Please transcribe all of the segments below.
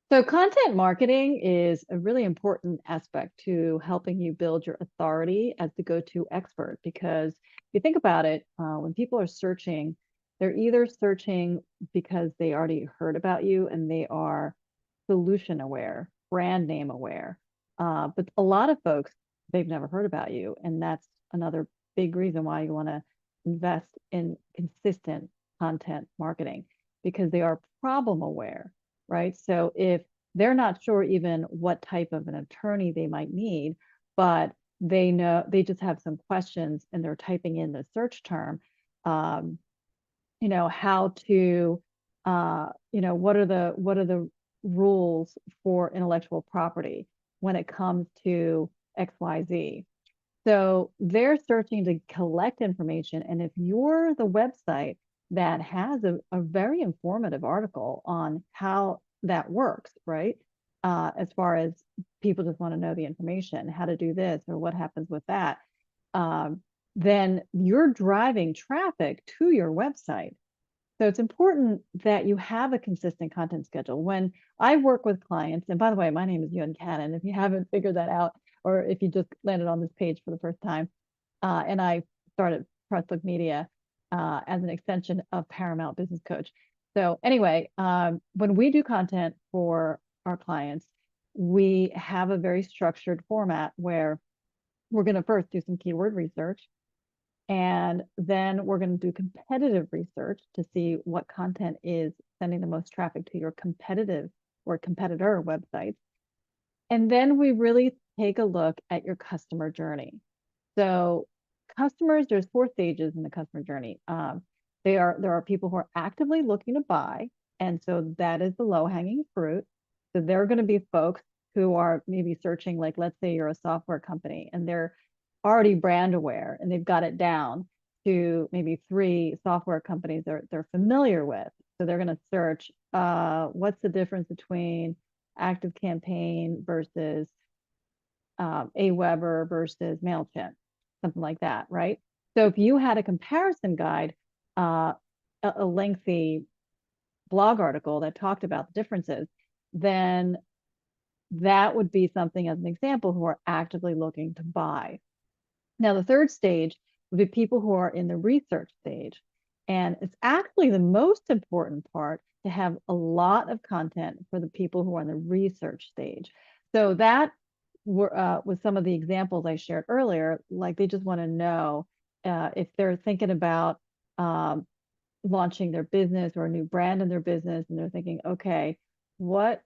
So content marketing is a really important aspect to helping you build your authority as the go-to expert. Because if you think about it, when people are searching, they're either searching because they already heard about you and they are solution aware, brand name aware. But a lot of folks, they've never heard about you. And that's another big reason why you want to invest in consistent content marketing because they are problem aware, right? So if they're not sure even what type of an attorney they might need, but they know they just have some questions and they're typing in the search term, um, how to, what are the rules for intellectual property when it comes to XYZ. So they're searching to collect information. And if you're the website that has a very informative article on how that works, right? As far as people just want to know the information, how to do this or what happens with that, um, then you're driving traffic to your website. So it's important that you have a consistent content schedule. When I work with clients, and by the way, my name is Yun Cannon, if you haven't figured that out, or if you just landed on this page for the first time, and I started Pressbook Media as an extension of Paramount Business Coach. So anyway, when we do content for our clients, we have a very structured format where we're going to first do some keyword research. And then we're going to do competitive research to see what content is sending the most traffic to your competitive or competitor websites. And then we really take a look at your customer journey. So there's four stages in the customer journey. There are people who are actively looking to buy, and so that is the low-hanging fruit. So they're going to be folks who are maybe searching, like let's say you're a software company and they're already brand aware and they've got it down to maybe three software companies they're familiar with. So they're going to search what's the difference between Active Campaign versus Aweber versus MailChimp, something like that, right? So if you had a comparison guide, uh, a lengthy blog article that talked about the differences, then that would be something as an example who are actively looking to buy. Now, the third stage would be people who are in the research stage. And it's actually the most important part to have a lot of content for the people who are in the research stage. So that was some of the examples I shared earlier. Like they just want to know if they're thinking about um, launching their business or a new brand in their business, and they're thinking, okay, what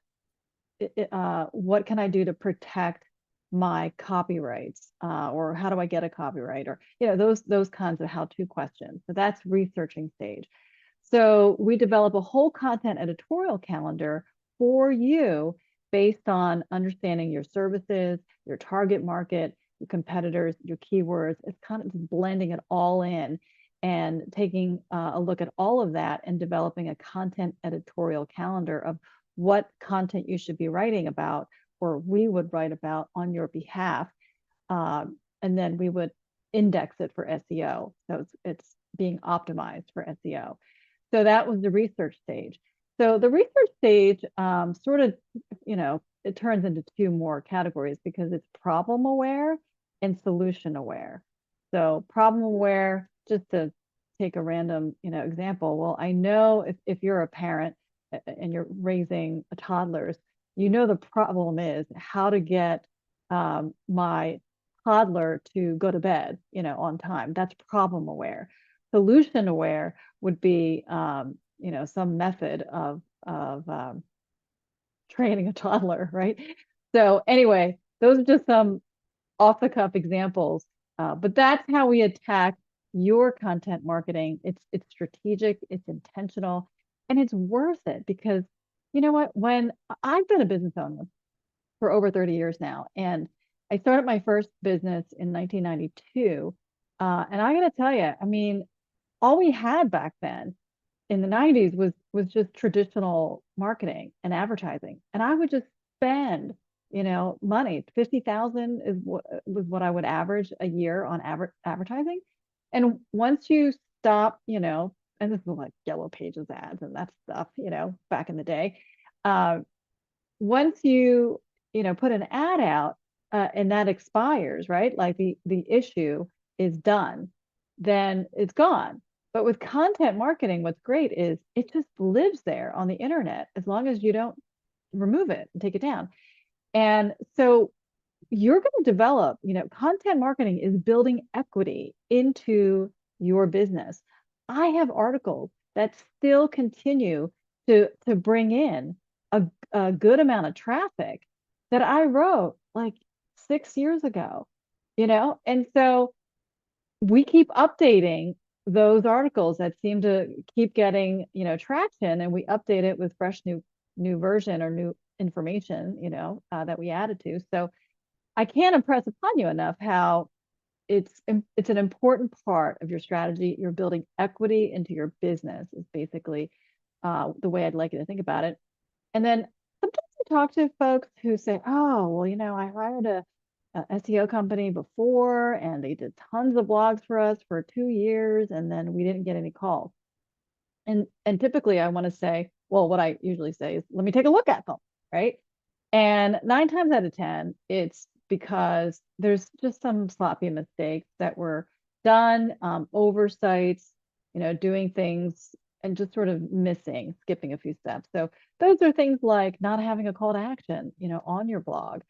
what can I do to protect my copyrights, or how do I get a copyright, or those kinds of how-to questions. So that's researching stage. So we develop a whole content editorial calendar for you based on understanding your services, your target market, your competitors, your keywords. It's kind of just blending it all in and taking a look at all of that and developing a content editorial calendar of what content you should be writing about, or we would write about on your behalf. And then we would index it for SEO. So it's being optimized for SEO. So that was the research stage. So the research stage sort of, it turns into two more categories because it's problem aware and solution aware. So problem aware, just to take a random, example. Well, I know if you're a parent and you're raising toddlers, the problem is how to get my toddler to go to bed, on time. That's problem aware. Solution aware would be, some method of training a toddler, right? So anyway, those are just some off the cuff examples, but that's how we attack your content marketing. It's strategic, it's intentional, and it's worth it because you know what? When I've been a business owner for over 30 years now, and I started my first business in 1992, and I got to tell you, I mean, all we had back then in the 90s was just traditional marketing and advertising. And I would just spend, money. 50,000 was what I would average a year on advertising. And once you stop, and this was like Yellow Pages ads and that stuff, back in the day. Uh, once you put an ad out, and that expires, right? Like the issue is done, then it's gone. But with content marketing, what's great is it just lives there on the internet as long as you don't remove it and take it down. And so you're going to develop, content marketing is building equity into your business. I have articles that still continue to bring in a good amount of traffic that I wrote like 6 years ago, and so we keep updating those articles that seem to keep getting, traction, and we update it with fresh new version or new information, that we added to. So I can't impress upon you enough how it's an important part of your strategy. You're building equity into your business is basically the way I'd like you to think about it. And then sometimes I talk to folks who say, "Oh, well, I hired a SEO company before, and they did tons of blogs for us for 2 years, and then we didn't get any calls." And typically I want to say, well, what I usually say is, let me take a look at them, right? And 9 times out of 10, it's because there's just some sloppy mistakes that were done, oversights, doing things and just sort of skipping a few steps. So those are things like not having a call to action, on your blog.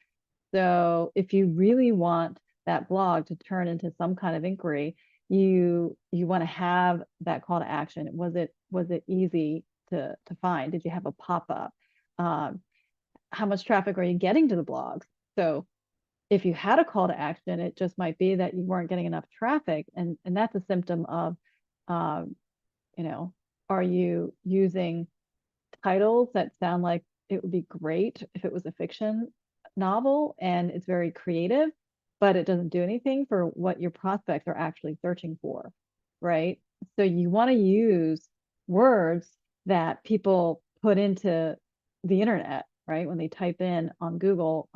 So if you really want that blog to turn into some kind of inquiry, you want to have that call to action. Was it easy to find? Did you have a pop-up? How much traffic are you getting to the blogs? So if you had a call to action, it just might be that you weren't getting enough traffic, and that's a symptom of, um, are you using titles that sound like it would be great if it was a fiction novel and it's very creative, but it doesn't do anything for what your prospects are actually searching for, right? So you want to use words that people put into the internet, right? When they type in on Google,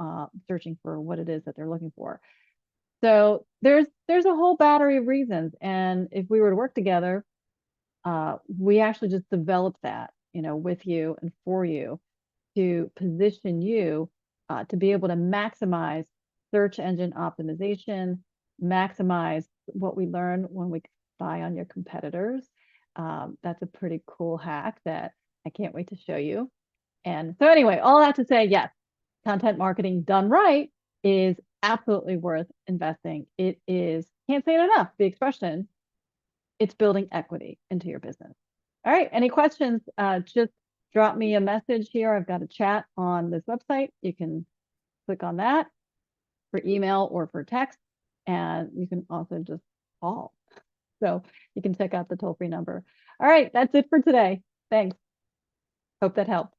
searching for what it is that they're looking for. So there's a whole battery of reasons. And if we were to work together, we actually just developed that, with you and for you to position you to be able to maximize search engine optimization, maximize what we learn when we spy on your competitors. That's a pretty cool hack that I can't wait to show you. And so anyway, all that to say, yes, content marketing done right is absolutely worth investing. It is, can't say it enough, the expression, it's building equity into your business. All right, any questions? Just drop me a message here. I've got a chat on this website. You can click on that for email or for text, and you can also just call. So you can check out the toll-free number. All right, that's it for today. Thanks. Hope that helped.